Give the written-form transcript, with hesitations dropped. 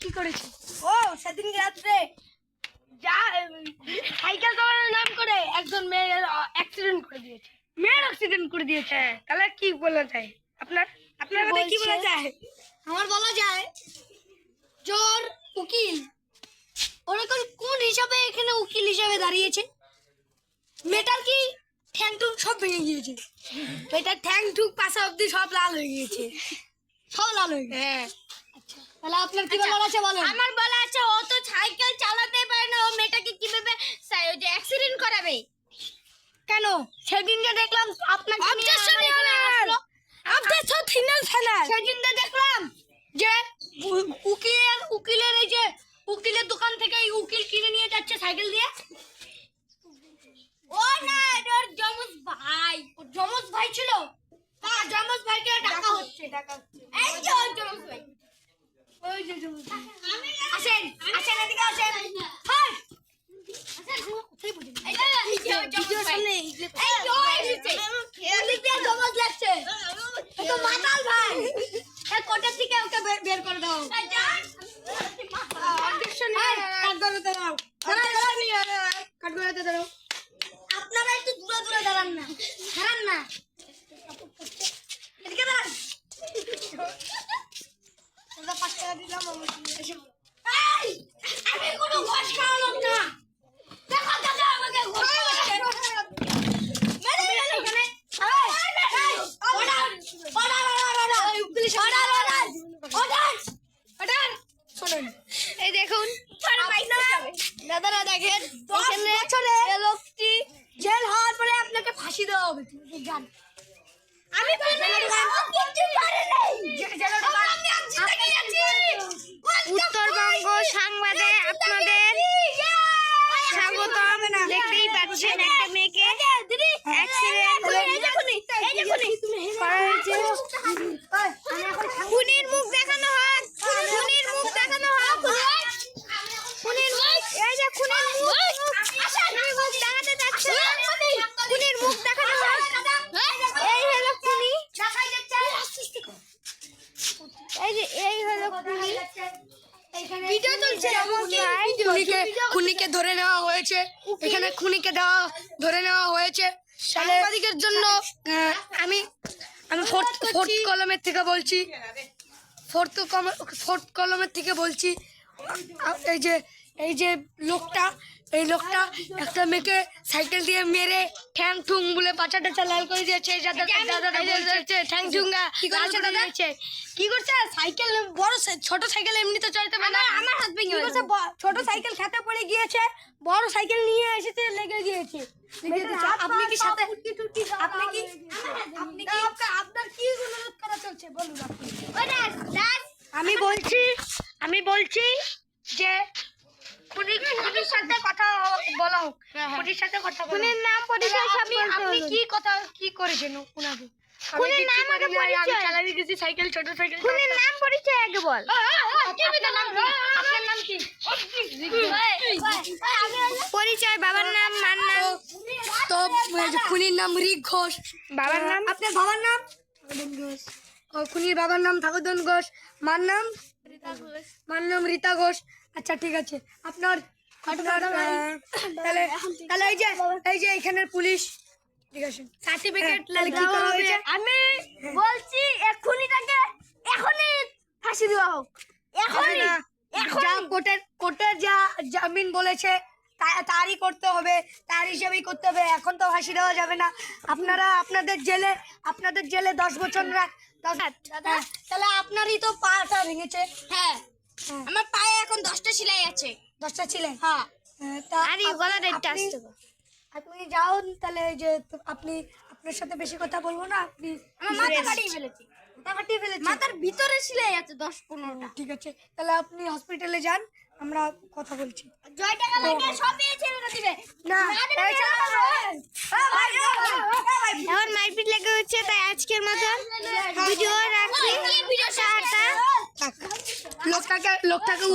কি করেছে? ও সেদিন রাত্রে যা সাইকেল চালানোর নাম করে একজন মেয়ের অ্যাক্সিডেন্ট করে দিয়েছে। মেয়ের অ্যাক্সিডেন্ট করে দিয়েছে, তাহলে কি বলা যায়? আপনার কথা কি বলা যায়? আমার বলা যায় জোর উকিল ওরকম কোন হিসাবে এখানে উকিল হিসাবে দাঁড়িয়েছে। মেয়েটার কি ঠ্যাং টুং সব ভেঙে গিয়েছে, মেয়েটার ঠ্যাং টুং পাশা অব্দি সব লাল হয়ে গিয়েছে, সব লাল হয়ে গেছে। হ্যাঁ, তাহলে আপনার কি বলার আছে বলেন। আমার বলা আছে ও তো সাইকেল চালাতে পারে না, ও মেয়েটাকে কিভাবে অ্যাক্সিডেন্ট করাবে? কেন সেদিন যে দেখলাম আপনাকে নিয়ে Objection, আমার এখানে Your Honor! আসলো। Objection, সিগন্যাল ফেলার। সেদিন যে দেখলাম যে উকিলের এই যে উকিলের দোকান থেকে এই উকিল কিনে নিয়ে যাচ্ছে সাইকেল দিয়ে। ও না, এটা ওর যমজ ভাই। ওর যমজ ভাই ছিল, তার যমজ ভাইকে ডাকা হচ্ছে। এই যে ওর যমজ ভাই। ওই যে যমজ ভাই। আসেন, আসেন এদিকে আসেন। হাই কোথায় বুঝি এই যে ওর যমজ ভাই। এই যে ও এসেছে। পুলিশে যমজ লাগছে। এ তো মাতাল ভাই। এই কোর্টের থেকে ওকে বের করে দাও। এই যান। কাঠগড়াতে দাও। কাঠগড়াতে দাও। আপনারা একটু দূরে দূরে দাঁড়ান না, দাঁড়ান না। এদিকে দাঁড়ান। আমরা 5 টাকা দিলাম এসে। এই, আমি কোনো ঘোষ খাওয়া লোক না। দেখো দাদা আমাকে ঘোষ খাওয়াচ্ছে। মেরে মেরে এখানে। এই দেখুন, দাদারা দেখেন 10 বছরে এই লোকটি জেল হওয়ার পরে আপনাকে ফাঁসি দেওয়া হবে। জান আমি কিছু পারি নাই। উত্তরবঙ্গ সংবাদে আপনাদের স্বাগতম। দেখতেই পাচ্ছেন একটা মেয়েকে অ্যাক্সিডেন্ট করা হয়েছে। খুনির মুখ দেখানো হোক, খুনির মুখ দেখানো হোক, খুনির মুখ, এই যে খুনির মুখ, খুনির মুখ দেখাতে চাচ্ছে, খুনির মুখ দেখানো হোক। এই হলো খুনি, এই হলো খুনি। ভিডিও চলছে। খুনিকে ধরে নেওয়া হয়েছে, এখানে খুনিকে ধরে নেওয়া হয়েছে সাংবাদিকের জন্য। আমি ফোর্থ কলমের থেকে বলছি, ফোর্থ কলমের থেকে বলছি, এই যে লোকটা একটা মেয়েকে সাইকেল দিয়ে মেরে ঠ্যাং ঠুং বলে পাচা টাচা লাল করে দিয়েছে। ঠ্যাং ঠুঙ্গা কি করছে? সাইকেল বড় ছোট সাইকেল এমনিতে চলতে পারে না, আমার হাত ভেঙে গেল। ছোট সাইকেল খেতে পড়ে গিয়েছে, বড় সাইকেল নিয়ে এসেছে, লেগে দিয়েছে। আপনি কি সাথে আপনার কি অনুরোধ করা চলছে বলুন আপনি। আমি বলছি যে খুনির সাথে কথা বলা হোক, খুনির সাথে কথা বলা। খুনির নাম পরিচয় সব বলতে আপনি হবে। কি করেছেন উনাকে? খুনির নাম আগে পরিচয়। চালাতে গেছি সাইকেল, ছোট সাইকেল। খুনির নাম পরিচয় আগে বল। আপনার নাম কি? পরিচয়, বাবার নাম, মার নাম। তো খুনির নাম রিক ঘোষ। বাবার নাম? আপনার বাবার নাম? খুনির বাবার নাম ঠাকুরধন ঘোষ, মার নাম রীতা ঘোষ। আচ্ছা ঠিক আছে। আপনার তাহলে এই যে এখানের পুলিশ, ঠিক আছে, সার্টিফিকেট কি করা হয়েছে? আমি বলছি খুনিটাকে এখনই ফাঁসি দেওয়া হোক, এখনই। যা কোর্টের যা জামিন বলেছে তারই করতে হবে, তার হিসেবেই করতে হবে। এখন তো ফাঁসি দেওয়া যাবে না। আপনারা আপনাদের জেলে 10 বছর তাহলে আপনারই তো পাটা ভেঙেছে। হ্যাঁ, আমার পায়ে এখন 10টা সেলাই আছে। 10টা ছিলেন? হ্যাঁ। তা আরে গলাটা একটু আসতে বল। আপনি যান তাহলে। এই যে আপনার সাথে বেশি কথা বলবো না। আপনি আমার মাথা কাটিয়ে ফেলেছি, মাথার ভিতরে সেলাই আছে 10-15টা। ঠিক আছে, তাহলে আপনি হসপিটালে যান, আমরা কথা বলছি। জয় টাকা লাগে সব ছেড়ে দিবে না এখন মারপিট লেগে হচ্ছে, তাই আজকের মতন ভিডিও রাখি। লোকটাকে